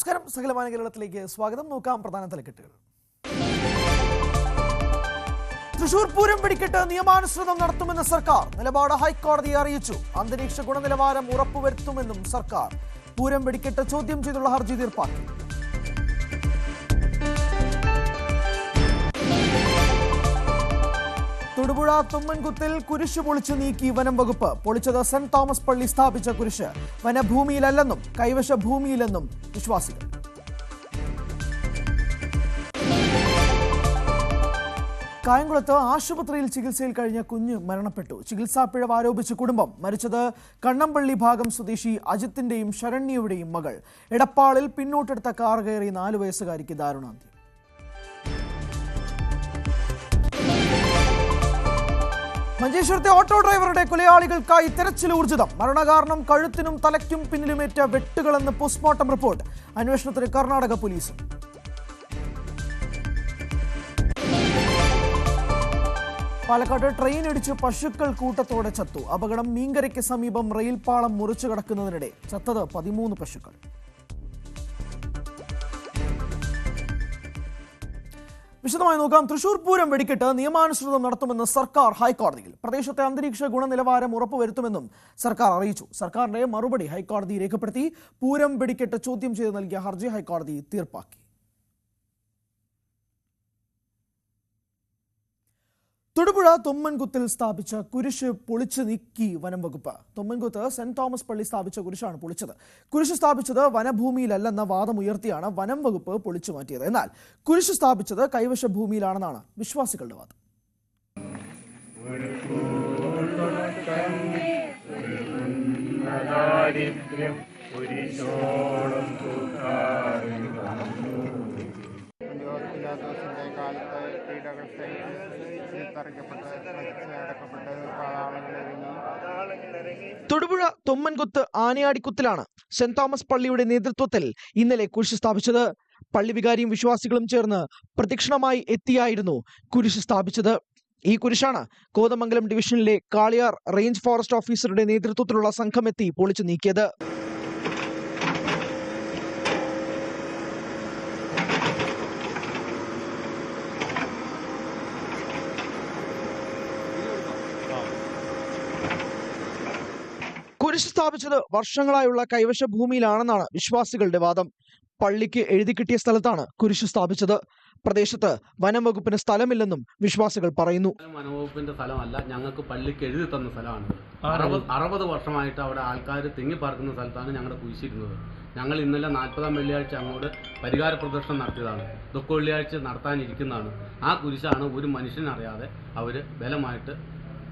നമസ്കാരം, സകലമാന കേരളത്തിലേക്ക് സ്വാഗതം. നോക്കാം പ്രധാന തലക്കെട്ടുകൾ. തൃശൂർ പൂരം വെടിക്കെട്ട് നിയമാനുസൃതം നടത്തുമെന്ന് സർക്കാർ. നിലപാട് ഹൈക്കോടതിയെ അറിയിച്ചു. അന്തരീക്ഷ ഗുണനിലവാരം ഉറപ്പുവരുത്തുമെന്നും സർക്കാർ. പൂരം വെടിക്കെട്ട് ചോദ്യം ചെയ്തുള്ള ഹർജി തീർപ്പാക്കി. തൊടുപുഴ തുമ്മൻകുത്തിൽ കുരിശ് പൊളിച്ചു നീക്കി വനം വകുപ്പ്. പൊളിച്ചത് സെന്റ് തോമസ് പള്ളി സ്ഥാപിച്ച കുരിശ്. വനഭൂമിയിലല്ലെന്നും കൈവശ ഭൂമിയിലെന്നും വിശ്വാസികൾ. കായംകുളത്ത് ആശുപത്രിയിൽ ചികിത്സയിൽ കഴിഞ്ഞ കുഞ്ഞ് മരണപ്പെട്ടു. ചികിത്സാ പിഴവ് ആരോപിച്ച് കുടുംബം. മരിച്ചത് കണ്ണമ്പള്ളി ഭാഗം സ്വദേശി അജിത്തിന്റെയും ശരണ്യയുടെയും മകൾ. എടപ്പാളിൽ പിന്നോട്ടെടുത്ത കാർ കയറി 4 വയസ്സുകാരിക്ക് ദാരുണാന്ത്യം. മഞ്ചേശ്വരത്തെ ഓട്ടോ ഡ്രൈവറുടെ കൊലയാളികൾക്കായി തെരച്ചിൽ ഊർജിതം. മരണകാരണം കഴുത്തിനും തലയ്ക്കും പിന്നിലുമേറ്റ വെട്ടുകളെന്ന് പോസ്റ്റ്മോർട്ടം റിപ്പോർട്ട്. അന്വേഷണത്തിന് കർണാടക പോലീസും. പാലക്കാട് ട്രെയിൻ ഇടിച്ച് പശുക്കൾ കൂട്ടത്തോടെ ചത്തു. അപകടം മീങ്കരയ്ക്ക് സമീപം റെയിൽ പാളം മുറിച്ചു കടക്കുന്നതിനിടെ. ചത്തത് 13 പശുക്കൾ. വിശദമായി നോക്കാം. തൃശൂർ പൂരം വെടിക്കെട്ട് നിയമാനുസൃതം നടത്തുമെന്ന് സർക്കാർ ഹൈക്കോടതിയിൽ. പ്രദേശത്തെ അന്തരീക്ഷ ഗുണനിലവാരം ഉറപ്പുവരുത്തുമെന്നും സർക്കാർ അറിയിച്ചു. സർക്കാരിന്റെ മറുപടി ഹൈക്കോടതി രേഖപ്പെടുത്തി. പൂരം വെടിക്കെട്ട് ചോദ്യം ചെയ്ത് നൽകിയ ഹർജി ഹൈക്കോടതി തീർപ്പാക്കി. തൊടുപുഴ തുമ്മൻകുത്തിൽ സ്ഥാപിച്ച കുരിശ് പൊളിച്ചു നീക്കി വനം വകുപ്പ്. തുമ്മൻകുത്ത് സെന്റ് തോമസ് പള്ളി സ്ഥാപിച്ച കുരിശാണ് പൊളിച്ചത്. കുരിശ് സ്ഥാപിച്ചത് വനഭൂമിയിലല്ലെന്ന വാദമുയർത്തിയാണ് വനം വകുപ്പ് പൊളിച്ചു മാറ്റിയത്. എന്നാൽ കുരിശ് സ്ഥാപിച്ചത് കൈവശ ഭൂമിയിലാണെന്നാണ് വിശ്വാസികളുടെ വാദം. തൊടുപുഴ തുമ്മൻകുത്ത് ആനയാടിക്കുത്തിലാണ് സെന്റ് തോമസ് പള്ളിയുടെ നേതൃത്വത്തിൽ ഇന്നലെ കുരിശ് സ്ഥാപിച്ചത്. പള്ളി വികാരിയും വിശ്വാസികളും ചേർന്ന് പ്രദക്ഷിണമായി എത്തിയായിരുന്നു കുരിശ് സ്ഥാപിച്ചത്. ഈ കുരിശാണ് കോതമംഗലം ഡിവിഷനിലെ കാളിയാർ റേഞ്ച് ഫോറസ്റ്റ് ഓഫീസറുടെ നേതൃത്വത്തിലുള്ള സംഘം എത്തി പൊളിച്ചു നീക്കിയത്. കുരിശ് സ്ഥാപിച്ചത് വർഷങ്ങളായുള്ള കൈവശ ഭൂമിയിലാണെന്നാണ് വിശ്വാസികളുടെ വാദം. പള്ളിക്ക് എഴുതി കിട്ടിയ സ്ഥലത്താണ് കുരിശ് സ്ഥാപിച്ചത്. പ്രദേശത്ത് വനം വകുപ്പിന് സ്ഥലമില്ലെന്നും വിശ്വാസികൾ പറയുന്നു. വനംവകുപ്പിന്റെ സ്ഥലമല്ല, ഞങ്ങൾക്ക് പള്ളിക്ക് എഴുതി തന്ന സ്ഥലമാണ്. 60 വർഷമായിട്ട് അവിടെ ആൾക്കാർ തിങ്ങിപ്പാർക്കുന്ന സ്ഥലത്താണ് ഞങ്ങളുടെ കുരിശിരുന്നത്. ഞങ്ങൾ ഇന്നലെ 40-ാം വെള്ളിയാഴ്ച അങ്ങോട്ട് പരിഹാര പ്രദർശനം നടത്തിയതാണ്. ദുഃഖ വെള്ളിയാഴ്ച നടത്താനിരിക്കുന്നതാണ്. ആ കുരിശാണ് ഒരു മനുഷ്യനറിയാതെ അവര് ബലമായിട്ട്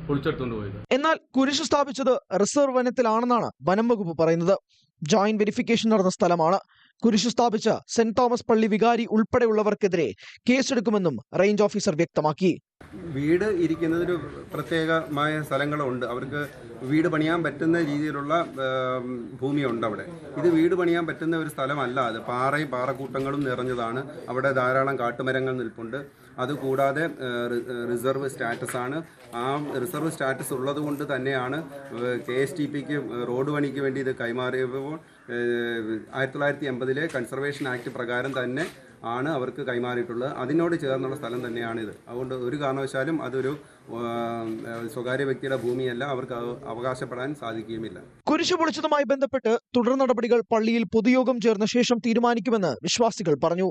പൊളിച്ചെടുത്തുകൊണ്ട് പോയത്. എന്നാൽ കുരിശ് സ്ഥാപിച്ചത് റിസർവ് വനത്തിലാണെന്നാണ് വനം വകുപ്പ് പറയുന്നത്. ജോയിന്റ് വെരിഫിക്കേഷൻ നടന്ന സ്ഥലമാണ്. കുരിശ് സ്ഥാപിച്ച സെന്റ് തോമസ് പള്ളി വികാരി ഉൾപ്പെടെയുള്ളവർക്കെതിരെ കേസെടുക്കുമെന്നും റേഞ്ച് ഓഫീസർ വ്യക്തമാക്കി. വീട് ഇരിക്കുന്നതിന് പ്രത്യേകമായ സ്ഥലങ്ങളുണ്ട്. അവർക്ക് വീട് പണിയാൻ പറ്റുന്ന രീതിയിലുള്ള ഭൂമിയുണ്ട് അവിടെ. ഇത് വീട് പണിയാൻ പറ്റുന്ന ഒരു സ്ഥലമല്ല. അത് പാറയും പാറക്കൂട്ടങ്ങളും നിറഞ്ഞതാണ്. അവിടെ ധാരാളം കാട്ടുമരങ്ങൾ നിൽപ്പുണ്ട്. അതുകൂടാതെ റിസർവ് സ്റ്റാറ്റസ് ആണ്. ആ റിസർവ് സ്റ്റാറ്റസ് ഉള്ളത് കൊണ്ട് തന്നെയാണ് KSTPക്ക് റോഡ് പണിക്ക് വേണ്ടി ഇത് കൈമാറിയപ്പോൾ 1980 കൺസർവേഷൻ ആക്ട് പ്രകാരം തന്നെ ആണ് അവർക്ക് കൈമാറിയിട്ടുള്ളത്. അതിനോട് ചേർന്നുള്ള സ്ഥലം തന്നെയാണിത്. അതുകൊണ്ട് ഒരു കാരണവശാലും അതൊരു സ്വകാര്യ വ്യക്തിയുടെ ഭൂമിയല്ല, അവർക്ക് അവകാശപ്പെടാൻ സാധിക്കുകയുമില്ല. കുരിശ് പൊളിച്ചതുമായി ബന്ധപ്പെട്ട് തുടർ നടപടികൾ പള്ളിയിൽ പൊതുയോഗം ചേർന്ന ശേഷം തീരുമാനിക്കുമെന്ന് വിശ്വാസികൾ പറഞ്ഞു.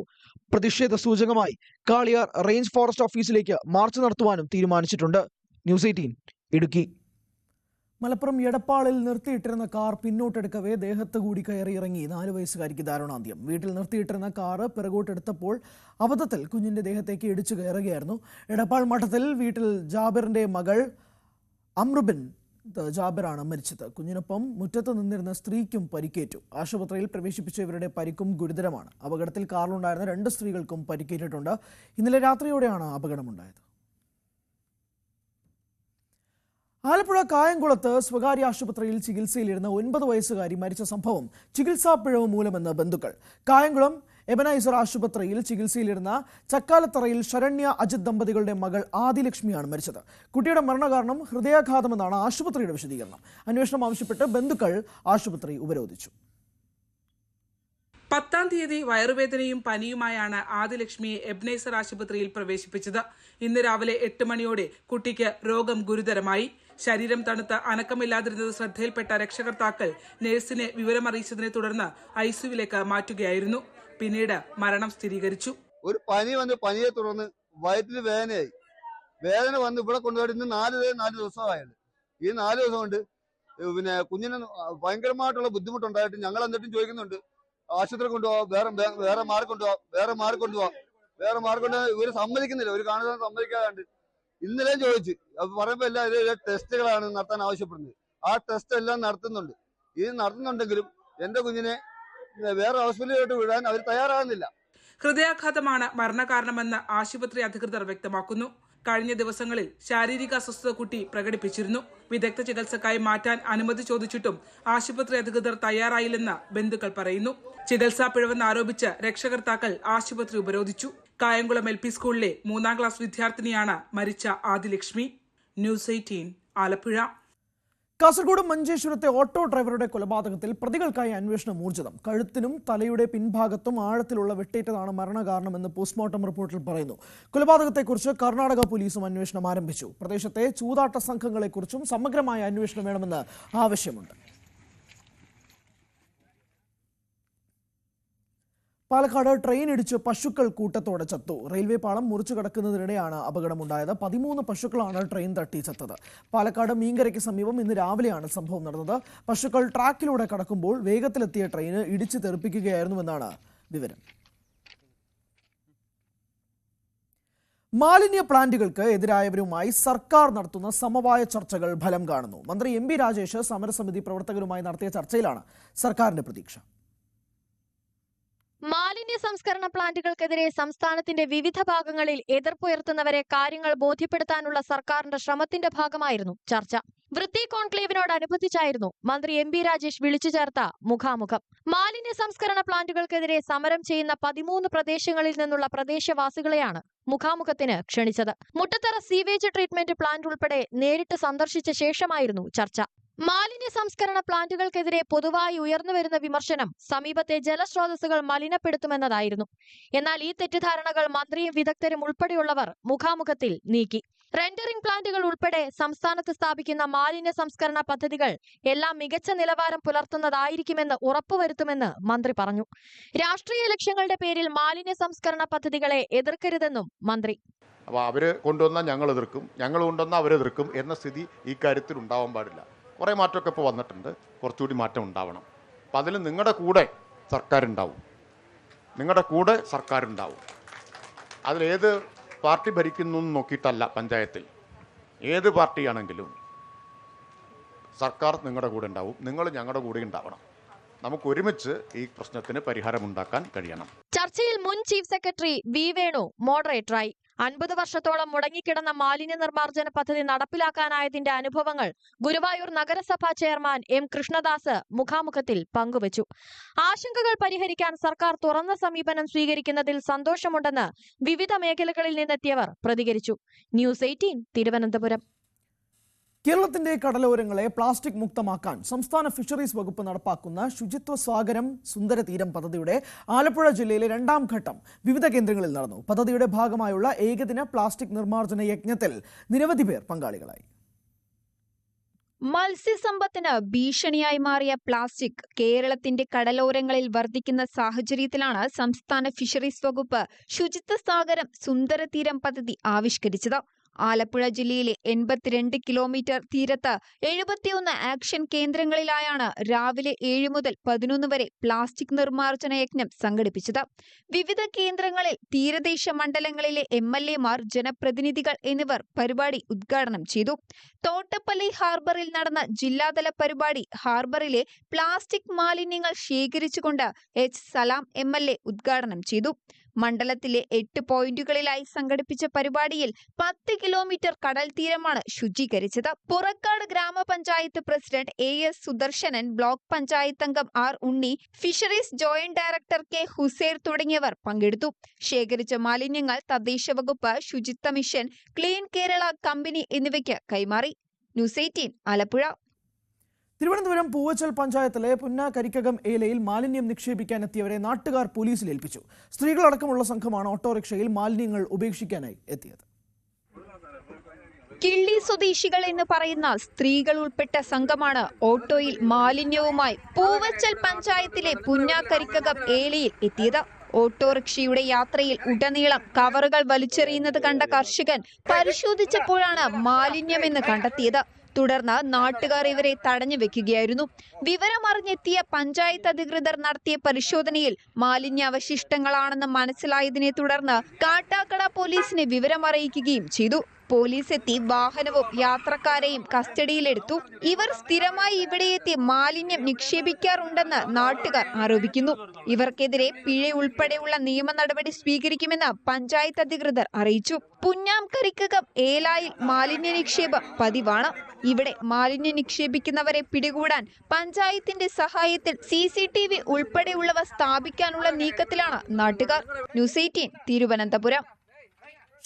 പ്രതിഷേധ സൂചകമായി കാളിയാർ റേഞ്ച് ഫോറസ്റ്റ് ഓഫീസിലേക്ക് മാർച്ച് നടത്തുവാനും തീരുമാനിച്ചിട്ടുണ്ട്. ന്യൂസ് 18 ഇടുക്കി. മലപ്പുറം എടപ്പാളിൽ നിർത്തിയിട്ടിരുന്ന കാർ പിന്നോട്ടെടുക്കവേ ദേഹത്ത് കൂടി കയറി ഇറങ്ങി 4 വയസ്സുകാരിക്ക് ദാരുണാന്ത്യം. വീട്ടിൽ നിർത്തിയിട്ടിരുന്ന കാറ് പിറകോട്ടെടുത്തപ്പോൾ അബദ്ധത്തിൽ കുഞ്ഞിന്റെ ദേഹത്തേക്ക് ഇടിച്ചു കയറുകയായിരുന്നു. എടപ്പാൾ മഠത്തിൽ വീട്ടിൽ ജാബിറിന്റെ മകൾ അമ്രുബിൻ ജാബിറാണ് മരിച്ചത്. കുഞ്ഞിനൊപ്പം മുറ്റത്ത് നിന്നിരുന്ന സ്ത്രീക്കും പരിക്കേറ്റു. ആശുപത്രിയിൽ പ്രവേശിപ്പിച്ച ഇവരുടെ പരിക്കും ഗുരുതരമാണ്. അപകടത്തിൽ കാറിലുണ്ടായിരുന്ന 2 സ്ത്രീകൾക്കും പരിക്കേറ്റിട്ടുണ്ട്. ഇന്നലെ രാത്രിയോടെയാണ് അപകടമുണ്ടായത്. ആലപ്പുഴ കായംകുളത്ത് സ്വകാര്യ ആശുപത്രിയിൽ ചികിത്സയിലിരുന്ന 9 വയസ്സുകാരി മരിച്ച സംഭവം ചികിത്സാ പിഴവ് മൂലമെന്ന് ബന്ധുക്കൾ. കായംകുളം എബനൈസർ ആശുപത്രിയിൽ ചികിത്സയിലിരുന്ന ചക്കാലത്തറയിൽ ശരണ്യ അജിത് ദമ്പതികളുടെ മകൾ ആദിലക്ഷ്മിയാണ് മരിച്ചത്. കുട്ടിയുടെ മരണകാരണം ഹൃദയാഘാതമെന്നാണ് ആശുപത്രിയുടെ വിശദീകരണം. അന്വേഷണം ആവശ്യപ്പെട്ട് ബന്ധുക്കൾ ആശുപത്രി ഉപരോധിച്ചു. 10-ാം തീയതി വയറുവേദനയും പനിയുമായാണ് ആദിലക്ഷ്മിയെ എബ്നേസർ ആശുപത്രിയിൽ പ്രവേശിപ്പിച്ചത്. ഇന്ന് രാവിലെ 8 മണിയോടെ കുട്ടിക്ക് രോഗം ഗുരുതരമായി. ശരീരം തണുത്ത് അനക്കമില്ലാതിരുന്നത് ശ്രദ്ധയിൽപ്പെട്ട രക്ഷകർത്താക്കൾ നഴ്സിനെ വിവരമറിയിച്ചതിനെ തുടർന്ന് ഐസിയുവിലേക്ക് മാറ്റുകയായിരുന്നു. പിന്നീട് മരണം സ്ഥിരീകരിച്ചു. ഒരു പനി വന്ന് പനിയെ തുടർന്ന് വയറ്റിൽ വേദനയായി. വേദന വന്ന് ഇവിടെ കൊണ്ടുപോയിട്ട് 4 ദിവസമായത്. ഈ 4 ദിവസം കൊണ്ട് പിന്നെ കുഞ്ഞിന് ഭയങ്കരമായിട്ടുള്ള ബുദ്ധിമുട്ടുണ്ടായിട്ട് ഞങ്ങൾ എന്നിട്ടും ചോദിക്കുന്നുണ്ട്, ആശുപത്രി കൊണ്ടുപോവാ, വേറെ മാറി കൊണ്ടുപോവാ. ഇവര് സമ്മതിക്കുന്നില്ല, ഒരു കാണുന്ന സമ്മതിക്കാതെ. ഇന്നലെ ചോദിച്ചു, അപ്പൊ പറയുമ്പോ എല്ലാം ഇത് ടെസ്റ്റുകളാണ് നടത്താൻ ആവശ്യപ്പെടുന്നത്. ആ ടെസ്റ്റ് എല്ലാം നടത്തുന്നുണ്ട്. ഇത് നടത്തുന്നുണ്ടെങ്കിലും എന്റെ കുഞ്ഞിനെ വേറെ ഹോസ്പിറ്റലിലോട്ട് വിടാൻ അവർ തയ്യാറാകുന്നില്ല. ഹൃദയാഘാതമാണ് മരണകാരണമെന്ന് ആശുപത്രി അധികൃതർ വ്യക്തമാക്കുന്നു. കഴിഞ്ഞ ദിവസങ്ങളിൽ ശാരീരിക അസ്വസ്ഥത കുട്ടി പ്രകടിപ്പിച്ചിരുന്നു. വിദഗ്ധ ചികിത്സക്കായി മാറ്റാൻ അനുമതി ചോദിച്ചിട്ടും ആശുപത്രി അധികൃതർ തയ്യാറായില്ലെന്ന് ബന്ധുക്കൾ പറയുന്നു. ചികിത്സാ പിഴവെന്ന് ആരോപിച്ച് രക്ഷകർത്താക്കൾ ആശുപത്രി ഉപരോധിച്ചു. കായംകുളം LP സ്കൂളിലെ 3-ാം ക്ലാസ് വിദ്യാർത്ഥിനിയാണ് മരിച്ച ആദിലക്ഷ്മി. ന്യൂസ് 18 ആലപ്പുഴ. കാസർഗോഡ് മഞ്ചേശ്വരത്തെ ഓട്ടോ ഡ്രൈവറുടെ കൊലപാതകത്തിൽ പ്രതികൾക്കായി അന്വേഷണം ഊർജിതം. കഴുത്തിനും തലയുടെ പിൻഭാഗത്തും ആഴത്തിലുള്ള വെട്ടേറ്റതാണ് മരണകാരണമെന്ന് പോസ്റ്റ്മോർട്ടം റിപ്പോർട്ടിൽ പറയുന്നു. കൊലപാതകത്തെക്കുറിച്ച് കർണാടക പോലീസും അന്വേഷണം ആരംഭിച്ചു. പ്രദേശത്തെ ചൂതാട്ട സംഘങ്ങളെക്കുറിച്ചും സമഗ്രമായ അന്വേഷണം വേണമെന്ന് ആവശ്യമുണ്ട്. പാലക്കാട് ട്രെയിൻ ഇടിച്ച് പശുക്കൾ കൂട്ടത്തോടെ ചത്തു. റെയിൽവേ പാളം മുറിച്ചു കടക്കുന്നതിനിടെയാണ് അപകടമുണ്ടായത്. 13 പശുക്കളാണ് ട്രെയിൻ തട്ടി ചത്തത്. പാലക്കാട് മീങ്കരയ്ക്ക് സമീപം ഇന്ന് രാവിലെയാണ് സംഭവം നടന്നത്. പശുക്കൾ ട്രാക്കിലൂടെ കടക്കുമ്പോൾ വേഗത്തിലെത്തിയ ട്രെയിന് ഇടിച്ചു തെറിപ്പിക്കുകയായിരുന്നുവെന്നാണ് വിവരം. മാലിന്യ പ്ലാന്റുകൾക്ക് എതിരായവരുമായി സർക്കാർ നടത്തുന്ന സമവായ ചർച്ചകൾ ഫലം കാണുന്നു. മന്ത്രി MP രാജേഷ് സമരസമിതി പ്രവർത്തകരുമായി നടത്തിയ ചർച്ചയിലാണ് സർക്കാരിന്റെ പ്രതീക്ഷ. മാലിന്യ സംസ്കരണ പ്ലാന്റുകൾക്കെതിരെ സംസ്ഥാനത്തിന്റെ വിവിധ ഭാഗങ്ങളിൽ എതിർപ്പുയർത്തുന്നവരെ കാര്യങ്ങൾ ബോധ്യപ്പെടുത്താനുള്ള സർക്കാരിന്റെ ശ്രമത്തിന്റെ ഭാഗമായിരുന്നു ചർച്ച. വൃത്തി കോൺക്ലേവിനോടനുബന്ധിച്ചായിരുന്നു മന്ത്രി MP രാജേഷ് വിളിച്ചു ചേർത്ത മുഖാമുഖം. മാലിന്യ സംസ്കരണ പ്ലാന്റുകൾക്കെതിരെ സമരം ചെയ്യുന്ന 13 പ്രദേശങ്ങളിൽ നിന്നുള്ള പ്രദേശവാസികളെയാണ് മുഖാമുഖത്തിന് ക്ഷണിച്ചത്. മുട്ടത്തറ സീവേജ് ട്രീറ്റ്മെന്റ് പ്ലാന്റ് ഉൾപ്പെടെ നേരിട്ട് സന്ദർശിച്ച ശേഷമായിരുന്നു ചർച്ച. മാലിന്യ സംസ്കരണ പ്ലാന്റുകൾക്കെതിരെ പൊതുവായി ഉയർന്നുവരുന്ന വിമർശനം സമീപത്തെ ജലസ്രോതസ്സുകൾ മലിനപ്പെടുത്തുമെന്നതായിരുന്നു. എന്നാൽ ഈ തെറ്റിദ്ധാരണകൾ മന്ത്രിയും വിദഗ്ധരും ഉൾപ്പെടെയുള്ളവർ മുഖാമുഖത്തിൽ നീക്കി. റെൻഡറിംഗ് പ്ലാന്റുകൾ ഉൾപ്പെടെ സംസ്ഥാനത്ത് സ്ഥാപിക്കുന്ന മാലിന്യ സംസ്കരണ പദ്ധതികൾ എല്ലാം മികച്ച നിലവാരം പുലർത്തുന്നതായിരിക്കുമെന്ന് ഉറപ്പുവരുത്തുമെന്ന് മന്ത്രി പറഞ്ഞു. രാഷ്ട്രീയ ലക്ഷ്യങ്ങളുടെ പേരിൽ മാലിന്യ സംസ്കരണ പദ്ധതികളെ എതിർക്കരുതെന്നും മന്ത്രി. അപ്പോൾ അവർ കൊണ്ടുവന്നാൽ ഞങ്ങൾ എതിർക്കും, ഞങ്ങൾ കൊണ്ടുവന്നാൽ അവരെതിർക്കും എന്ന സ്ഥിതി ഈ കാര്യത്തിൽ ഉണ്ടാവാൻ പാടില്ല. കുറേ മാറ്റമൊക്കെ ഇപ്പോൾ വന്നിട്ടുണ്ട്, കുറച്ചുകൂടി മാറ്റം ഉണ്ടാവണം. അപ്പം അതിൽ നിങ്ങളുടെ കൂടെ സർക്കാരുണ്ടാവും. അതിലേത് പാർട്ടി ഭരിക്കുന്നു എന്ന് നോക്കിയിട്ടല്ല പഞ്ചായത്തിൽ, ഏത് പാർട്ടിയാണെങ്കിലും സർക്കാർ നിങ്ങളുടെ കൂടെ ഉണ്ടാവും, നിങ്ങൾ ഞങ്ങളുടെ കൂടെ ഉണ്ടാവണം. നമുക്ക് ഒരുമിച്ച് ഈ പ്രശ്നത്തിന് പരിഹാരമുണ്ടാക്കാൻ കഴിയണം. ചർച്ചയിൽ മുൻ ചീഫ് സെക്രട്ടറി V വേണു മോഡറേറ്ററായി. 50 വർഷത്തോളം മുടങ്ങിക്കിടന്ന മാലിന്യ നിർമ്മാർജ്ജന പദ്ധതി നടപ്പിലാക്കാനായതിന്റെ അനുഭവങ്ങൾ ഗുരുവായൂർ നഗരസഭാ ചെയർമാൻ M കൃഷ്ണദാസ് മുഖാമുഖത്തിൽ പങ്കുവച്ചു. ആശങ്കകൾ പരിഹരിക്കാൻ സർക്കാർ തുറന്ന സമീപനം സ്വീകരിക്കുന്നതിൽ സന്തോഷമുണ്ടെന്ന് വിവിധ മേഖലകളിൽ നിന്നെത്തിയവർ പ്രതികരിച്ചു. ന്യൂസ് 18 തിരുവനന്തപുരം. കേരളത്തിന്റെ കടലോരങ്ങളെ പ്ലാസ്റ്റിക് മുക്തമാക്കാൻ സംസ്ഥാന ഫിഷറീസ് വകുപ്പ് നടപ്പാക്കുന്ന ശുചിത്വ സാഗരം സുന്ദര തീരം പദ്ധതിയുടെ ആലപ്പുഴ ജില്ലയിലെ 2ാം ഘട്ടം വിവിധ കേന്ദ്രങ്ങളിൽ നടന്നു. പദ്ധതിയുടെ ഭാഗമായുള്ള ഏകദിന പ്ലാസ്റ്റിക് നിർമ്മാർജ്ജന യജ്ഞത്തിൽ നിരവധി പേർ പങ്കാളികളായി. മത്സ്യസമ്പത്തിന് ഭീഷണിയായി മാറിയ പ്ലാസ്റ്റിക് കേരളത്തിന്റെ കടലോരങ്ങളിൽ വർദ്ധിക്കുന്ന സാഹചര്യത്തിലാണ് സംസ്ഥാന ഫിഷറീസ് വകുപ്പ് ശുചിത്വ സാഗരം സുന്ദര തീരം പദ്ധതി ആവിഷ്കരിച്ചത്. ആലപ്പുഴ ജില്ലയിലെ 82 കിലോമീറ്റർ തീരത്ത് 71 ആക്ഷൻ കേന്ദ്രങ്ങളിലായാണ് രാവിലെ 7 മുതൽ 11 വരെ പ്ലാസ്റ്റിക് നിർമ്മാർജ്ജന യജ്ഞം സംഘടിപ്പിച്ചത്. വിവിധ കേന്ദ്രങ്ങളിൽ തീരദേശ മണ്ഡലങ്ങളിലെ MLA മാർ, ജനപ്രതിനിധികൾ എന്നിവർ പരിപാടി ഉദ്ഘാടനം ചെയ്തു. തോട്ടപ്പള്ളി ഹാർബറിൽ നടന്ന ജില്ലാതല പരിപാടി ഹാർബറിലെ പ്ലാസ്റ്റിക് മാലിന്യങ്ങൾ ശേഖരിച്ചുകൊണ്ട് H സലാം MLA ഉദ്ഘാടനം ചെയ്തു. മണ്ഡലത്തിലെ 8 പോയിന്റുകളിലായി സംഘടിപ്പിച്ച പരിപാടിയിൽ 10 കിലോമീറ്റർ കടൽ തീരമാണ് ശുചീകരിച്ചത്. പുറക്കാട് ഗ്രാമപഞ്ചായത്ത് president AS Sudarsanan, block panchayat അംഗം R Unni, fisheries joint director K Husair തുടങ്ങിയവർ പങ്കെടുത്തു. ശേഖരിച്ച മാലിന്യങ്ങൾ തദ്ദേശ വകുപ്പ്, ശുചിത്വ മിഷൻ, ക്ലീൻ കേരള കമ്പനി എന്നിവയ്ക്ക് കൈമാറി. ന്യൂസ് 18 ആലപ്പുഴ. തിരുവനന്തപുരം പൂവച്ചൽ പഞ്ചായത്തിലെ പുന്നാകരിക്കകം ഏലയിൽ മാലിന്യം നിക്ഷേപിക്കാനെത്തിയവരെ നാട്ടുകാർ പോലീസിൽ ഏൽപ്പിച്ചു. സ്ത്രീകളടക്കമുള്ള സംഘമാണ് ഓട്ടോറിക്ഷയിൽ മാലിന്യങ്ങൾ ഉപേക്ഷിക്കാനായി എത്തിയത്. കിള്ളി സ്വദേശികൾ എന്ന് പറയുന്ന സ്ത്രീകൾ ഉൾപ്പെട്ട സംഘമാണ് ഓട്ടോയിൽ മാലിന്യവുമായി പൂവച്ചൽ പഞ്ചായത്തിലെ പുന്നാകരിക്കകം ഏലയിൽ എത്തിയത്. ഓട്ടോറിക്ഷയുടെ യാത്രയിൽ ഉടനീളം കവറുകൾ വലിച്ചെറിയുന്നത് കണ്ട കർഷകൻ പരിശോധിച്ചപ്പോഴാണ് മാലിന്യമെന്ന് കണ്ടെത്തിയത്. തുടർന്ന് നാട്ടുകാർ ഇവരെ തടഞ്ഞു വെക്കുകയായിരുന്നു. വിവരമറിഞ്ഞെത്തിയ പഞ്ചായത്ത് അധികൃതർ നടത്തിയ പരിശോധനയിൽ മാലിന്യാവശിഷ്ടങ്ങളാണെന്ന് മനസ്സിലായതിനെ തുടർന്ന് കാട്ടാക്കട പോലീസിനെ വിവരമറിയിക്കുകയും ചെയ്തു. പോലീസ് എത്തി വാഹനവും യാത്രക്കാരെയും കസ്റ്റഡിയിലെടുത്തു. ഇവർ സ്ഥിരമായി ഇവിടെയെത്തി മാലിന്യം നിക്ഷേപിക്കാറുണ്ടെന്ന് നാട്ടുകാർ ആരോപിക്കുന്നു. ഇവർക്കെതിരെ പിഴ ഉൾപ്പെടെയുള്ള നിയമ നടപടി സ്വീകരിക്കുമെന്ന് പഞ്ചായത്ത് അധികൃതർ അറിയിച്ചു. പുന്നാംകരിക്കകം ഏലായിൽ മാലിന്യ നിക്ഷേപം പതിവാണ്. ഇവിടെ മാലിന്യം നിക്ഷേപിക്കുന്നവരെ പിടികൂടാൻ പഞ്ചായത്തിന്റെ സഹായത്തിൽ CCTV ഉൾപ്പെടെയുള്ളവ സ്ഥാപിക്കാനുള്ള നീക്കത്തിലാണ് നാട്ടുകാർ. ന്യൂസ് 18 തിരുവനന്തപുരം.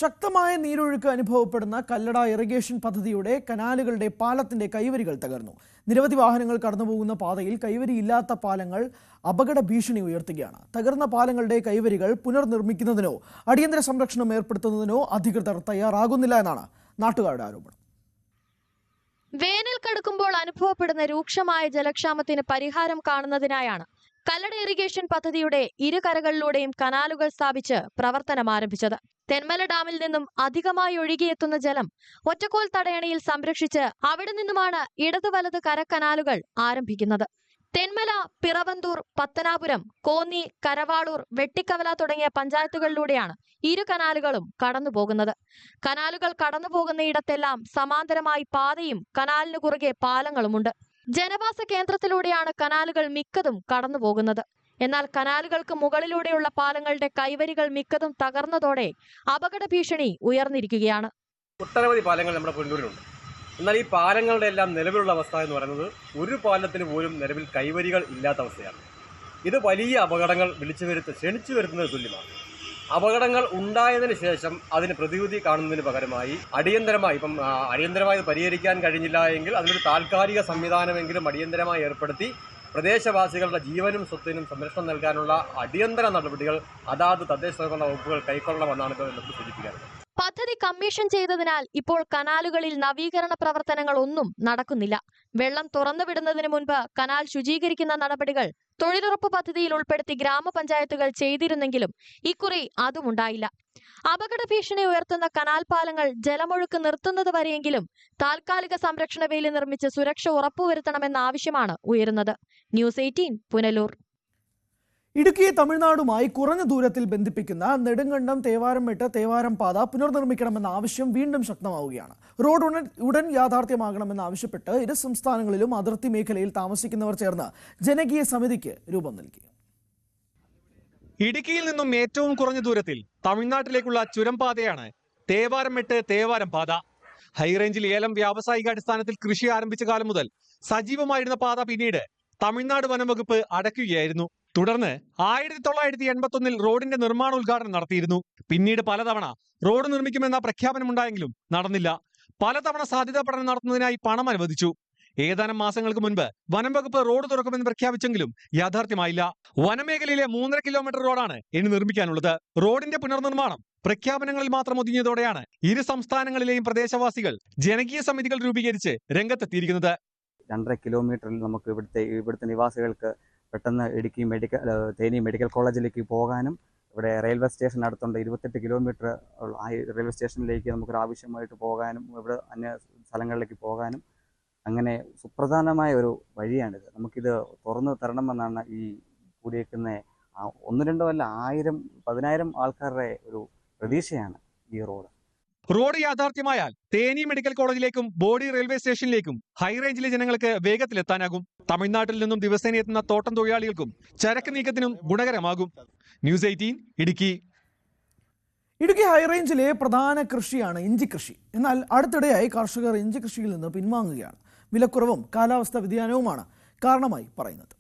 ശക്തമായ നീരൊഴുക്ക് അനുഭവപ്പെടുന്ന കല്ലട ഇറിഗേഷൻ പദ്ധതിയുടെ കനാലുകളുടെ പാലത്തിന്റെ കൈവരികൾ തകർന്നു. നിരവധി വാഹനങ്ങൾ കടന്നുപോകുന്ന പാതയിൽ കൈവരിയില്ലാത്ത പാലങ്ങൾ അപകട ഭീഷണി ഉയർത്തുകയാണ്. തകർന്ന പാലങ്ങളുടെ കൈവരികൾ പുനർനിർമ്മിക്കുന്നതിനോ അടിയന്തര സംരക്ഷണം ഏർപ്പെടുത്തുന്നതിനോ അധികൃതർ തയ്യാറാകുന്നില്ല എന്നാണ് നാട്ടുകാരുടെ ആരോപണം. വേനൽ കടുക്കുമ്പോൾ അനുഭവപ്പെടുന്ന രൂക്ഷമായ ജലക്ഷാമത്തിന് പരിഹാരം കാണുന്നതിനായാണ് കല്ലട ഇറിഗേഷൻ പദ്ധതിയുടെ ഇരുകരകളിലൂടെയും കനാലുകൾ സ്ഥാപിച്ച് പ്രവർത്തനം ആരംഭിച്ചത്. തെന്മല ഡാമിൽ നിന്നും അധികമായി ഒഴുകിയെത്തുന്ന ജലം ഒറ്റക്കോൽ തടയണയിൽ സംരക്ഷിച്ച് അവിടെ നിന്നുമാണ് ഇടതു വലത് കരക്കനാലുകൾ ആരംഭിക്കുന്നത്. തെന്മല, പിറവന്തൂർ, പത്തനാപുരം, കോന്നി, കരവാളൂർ, വെട്ടിക്കവല തുടങ്ങിയ പഞ്ചായത്തുകളിലൂടെയാണ് ഇരു കനാലുകളും കടന്നുപോകുന്നത്. കനാലുകൾ കടന്നുപോകുന്നയിടത്തെല്ലാം സമാന്തരമായി പാതയും കനാലിനു കുറുകെ പാലങ്ങളുമുണ്ട്. ജനവാസ കേന്ദ്രത്തിലൂടെയാണ് കനാലുകൾ മിക്കതും കടന്നുപോകുന്നത്. എന്നാൽ കനാലുകൾക്ക് മുകളിലൂടെയുള്ള പാലങ്ങളുടെ കൈവരികൾ മിക്കതും തകർന്നതോടെ അപകട ഭീഷണി ഉയർന്നിരിക്കുകയാണ്. ഒട്ടനവധി പാലങ്ങൾ നമ്മുടെ പുനലൂരിലുണ്ട്. എന്നാൽ ഈ പാലങ്ങളുടെ എല്ലാം നിലവിലുള്ള അവസ്ഥ എന്ന് പറയുന്നത് ഒരു പാലത്തിന് പോലും നിലവിൽ കൈവരികൾ ഇല്ലാത്ത അവസ്ഥയാണ്. ഇത് വലിയ അപകടങ്ങൾ ക്ഷണിച്ചു വരുത്തുന്നത് തുല്യമാണ്. അപകടങ്ങൾ ഉണ്ടായതിനു ശേഷം അതിന് പ്രതിവിധി കാണുന്നതിന് പകരമായി അടിയന്തരമായി പരിഹരിക്കാൻ കഴിഞ്ഞില്ല എങ്കിൽ അതിനൊരു താൽക്കാലിക സംവിധാനമെങ്കിലും അടിയന്തരമായി ഏർപ്പെടുത്തി പ്രദേശവാസികളുടെ ജീവനും സ്വത്തിനും സംരക്ഷണം നൽകാനുള്ള അടിയന്തര നടപടികൾ അതാത് തദ്ദേശ സ്വയംഭരണ വകുപ്പുകൾ കൈക്കൊള്ളണമെന്നാണ് നമുക്ക് സൂചിപ്പിക്കുന്നത്. പദ്ധതി കമ്മീഷൻ ചെയ്തതിനാൽ ഇപ്പോൾ കനാലുകളിൽ നവീകരണ പ്രവർത്തനങ്ങൾ ഒന്നും നടക്കുന്നില്ല. വെള്ളം തുറന്നുവിടുന്നതിന് മുൻപ് കനാൽ ശുചീകരിക്കുന്ന നടപടികൾ തൊഴിലുറപ്പ് പദ്ധതിയിൽ ഉൾപ്പെടുത്തി ഗ്രാമപഞ്ചായത്തുകൾ ചെയ്തിരുന്നെങ്കിലും ഇക്കുറി അതുമുണ്ടായില്ല. അപകട ഭീഷണി ഉയർത്തുന്ന കനാൽ പാലങ്ങൾ ജലമൊഴുക്ക് നിർത്തുന്നത് വരെയെങ്കിലും താൽക്കാലിക സംരക്ഷണ വേലി നിർമ്മിച്ച് സുരക്ഷ ഉറപ്പുവരുത്തണമെന്ന ആവശ്യമാണ് ഉയരുന്നത്. ന്യൂസ് 18 പുനലൂർ. ഇടുക്കിയെ തമിഴ്നാടുമായി കുറഞ്ഞ ദൂരത്തിൽ ബന്ധിപ്പിക്കുന്ന നെടുങ്കണ്ടം തേവാരംമെട്ട് തേവാരം പാത പുനർനിർമ്മിക്കണമെന്ന ആവശ്യം വീണ്ടും ശക്തമാവുകയാണ്. റോഡ് ഉടൻ യാഥാർത്ഥ്യമാകണമെന്നാവശ്യപ്പെട്ട് ഇരു സംസ്ഥാനങ്ങളിലും അതിർത്തി മേഖലയിൽ താമസിക്കുന്നവർ ചേർന്ന് ജനകീയ സമിതിക്ക് രൂപം നൽകി. ഇടുക്കിയിൽ നിന്നും ഏറ്റവും കുറഞ്ഞ ദൂരത്തിൽ തമിഴ്നാട്ടിലേക്കുള്ള ചുരം പാതയാണ് തേവാരംമെട്ട് തേവാരം പാത. ഹൈറേഞ്ചിൽ ഏലം വ്യാവസായിക അടിസ്ഥാനത്തിൽ കൃഷി ആരംഭിച്ച കാലം മുതൽ സജീവമായിരുന്ന പാത പിന്നീട് തമിഴ്നാട് വനം വകുപ്പ് അടയ്ക്കുകയായിരുന്നു. തുടർന്ന് 1981 റോഡിന്റെ നിർമ്മാണോദ്ഘാടനം നടത്തിയിരുന്നു. പിന്നീട് പലതവണ റോഡ് നിർമ്മിക്കുമെന്ന പ്രഖ്യാപനമുണ്ടായെങ്കിലും നടന്നില്ല. പലതവണ സാധ്യതാ പഠനം നടത്തുന്നതിനായി പണം അനുവദിച്ചു. ഏതാനും മാസങ്ങൾക്ക് മുൻപ് വനം വകുപ്പ് റോഡ് തുറക്കുമെന്ന് പ്രഖ്യാപിച്ചെങ്കിലും യാഥാർത്ഥ്യമായില്ല. വനമേഖലയിലെ 3.5 കിലോമീറ്റർ റോഡാണ് ഇനി നിർമ്മിക്കാനുള്ളത്. റോഡിന്റെ പുനർനിർമ്മാണം പ്രഖ്യാപനങ്ങളിൽ മാത്രം ഒതുങ്ങിയതോടെയാണ് ഇരു സംസ്ഥാനങ്ങളിലെയും പ്രദേശവാസികൾ ജനകീയ സമിതികൾ രൂപീകരിച്ച് രംഗത്തെത്തിയിരിക്കുന്നത്. 2.5 കിലോമീറ്ററിൽ നമുക്ക് ഇവിടുത്തെ നിവാസികൾക്ക് പെട്ടെന്ന് ഇടുക്കി തേനി മെഡിക്കൽ കോളേജിലേക്ക് പോകാനും ഇവിടെ റെയിൽവേ സ്റ്റേഷൻ അടുത്തുണ്ട്. 28 കിലോമീറ്റർ റെയിൽവേ സ്റ്റേഷനിലേക്ക് നമുക്കൊരു ആവശ്യമായിട്ട് പോകാനും ഇവിടെ അന്യ സ്ഥലങ്ങളിലേക്ക് പോകാനും അങ്ങനെ സുപ്രധാനമായ ഒരു വഴിയാണിത്. നമുക്കിത് തുറന്നു തരണമെന്നാണ് ഈ കൂടിയേക്കുന്ന 1-2 അല്ല 1000-10,000 ആൾക്കാരുടെ ഒരു പ്രതീക്ഷയാണ് ഈ റോഡ്. റോഡ് യാഥാർത്ഥ്യമായാൽ തേനി മെഡിക്കൽ കോളേജിലേക്കും ബോഡി റെയിൽവേ സ്റ്റേഷനിലേക്കും ഹൈറേഞ്ചിലെ ജനങ്ങൾക്ക് വേഗത്തിലെത്താനാകും. തമിഴ്നാട്ടിൽ നിന്നും ദിവസേന എത്തുന്ന തോട്ടം തൊഴിലാളികൾക്കും ചരക്ക് നീക്കത്തിനും ഗുണകരമാകും. ന്യൂസ് 18 ഇടുക്കി. ഇടുക്കി ഹൈറേഞ്ചിലെ പ്രധാന കൃഷിയാണ് ഇഞ്ചി കൃഷി. എന്നാൽ അടുത്തിടെയായി കർഷകർ ഇഞ്ചി കൃഷിയിൽ നിന്ന് പിൻവാങ്ങുകയാണ്. വിലക്കുറവും കാലാവസ്ഥാ വ്യതിയാനവുമാണ് കാരണമായി പറയുന്നത്.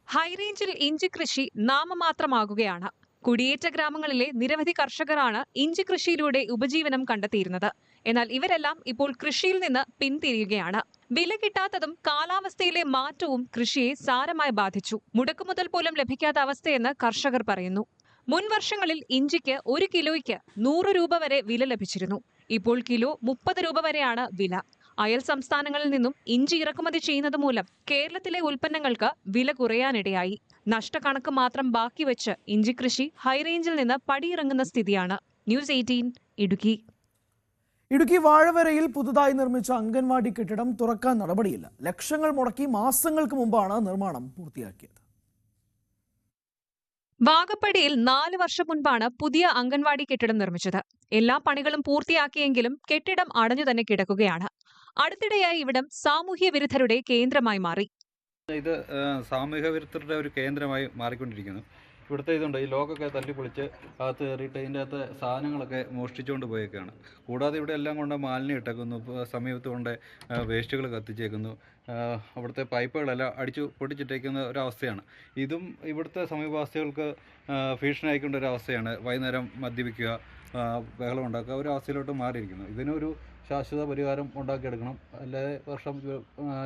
ഹൈറേഞ്ചിൽ ഇഞ്ചി കൃഷി നാമമാത്രമാകുകയാണ്. കുടിയേറ്റ ഗ്രാമങ്ങളിലെ നിരവധി കർഷകരാണ് ഇഞ്ചി കൃഷിയിലൂടെ ഉപജീവനം കണ്ടെത്തിയിരുന്നത്. എന്നാൽ ഇവരെല്ലാം ഇപ്പോൾ കൃഷിയിൽ നിന്ന് പിന്തിരിയുകയാണ്. വില കിട്ടാത്തതും കാലാവസ്ഥയിലെ മാറ്റവും കൃഷിയെ സാരമായി ബാധിച്ചു. മുടക്കുമുതൽ പോലും ലഭിക്കാത്ത അവസ്ഥയെന്ന് കർഷകർ പറയുന്നു. മുൻ വർഷങ്ങളിൽ ഇഞ്ചിക്ക് 1 കിലോയ്ക്ക് 100 രൂപ വരെ വില ലഭിച്ചിരുന്നു. ഇപ്പോൾ കിലോ 30 രൂപ വരെയാണ് വില. അയൽ സംസ്ഥാനങ്ങളിൽ നിന്നും ഇഞ്ചി ഇറക്കുമതി ചെയ്യുന്നത് മൂലം കേരളത്തിലെ ഉൽപ്പന്നങ്ങൾക്ക് വില കുറയാനിടയായി. നഷ്ടക്കണക്ക് മാത്രം ബാക്കി വെച്ച് ഇഞ്ചി കൃഷി ഹൈറേഞ്ചിൽ നിന്ന് പടിയിറങ്ങുന്ന സ്ഥിതിയാണ്. ന്യൂസ് 18 ഇടുക്കി. ഇടുക്കി വാഴവരയിൽ പുതുതായി നിർമ്മിച്ച അംഗൻവാടി കെട്ടിടം തുറക്കാൻ നടപടിയില്ല. ലക്ഷങ്ങൾ മുടക്കി മാസങ്ങൾക്ക് മുമ്പാണ് നിർമ്മാണം പൂർത്തിയാക്കിയത്. വാകപ്പടിയിൽ 4 വർഷം മുൻപാണ് പുതിയ അംഗൻവാടി കെട്ടിടം നിർമ്മിച്ചത്. എല്ലാ പണികളും പൂർത്തിയാക്കിയെങ്കിലും കെട്ടിടം അടഞ്ഞു തന്നെ കിടക്കുകയാണ്. അടുത്തിടെയായി ഇവിടം സാമൂഹ്യ വിരുദ്ധരുടെ കേന്ദ്രമായി മാറി. ഇത് സാമൂഹ്യ വിരുദ്ധരുടെ ഒരു കേന്ദ്രമായി മാറിക്കൊണ്ടിരിക്കുന്നു. ഇവിടുത്തെ ഇതുണ്ട്, ഈ ലോക്കൊക്കെ തല്ലിപ്പൊളിച്ച് അകത്ത് കയറിയിട്ട് ഇതിൻ്റെ അകത്ത് സാധനങ്ങളൊക്കെ മോഷ്ടിച്ചുകൊണ്ട് പോയേക്കാണ്. കൂടാതെ ഇവിടെ എല്ലാം കൊണ്ട് മാലിന്യം ഇട്ടേക്കുന്നു, സമീപത്ത് കൊണ്ട് വേസ്റ്റുകൾ കത്തിച്ചേക്കുന്നു, അവിടുത്തെ പൈപ്പുകളെല്ലാം അടിച്ചു പൊട്ടിച്ചിട്ടേക്കുന്ന ഒരവസ്ഥയാണ്. ഇതും ഇവിടുത്തെ സമീപവാസികൾക്ക് ഭീഷണിയായിക്കൊണ്ട ഒരു അവസ്ഥയാണ്. വൈകുന്നേരം മദ്യപിക്കുക, ബഹളം ഉണ്ടാക്കുക, ഒരു അവസ്ഥയിലോട്ട് മാറിയിരിക്കുന്നു. ഇതിനൊരു ശാശ്വത പരിഹാരം ഉണ്ടാക്കിയെടുക്കണം. അല്ലാതെ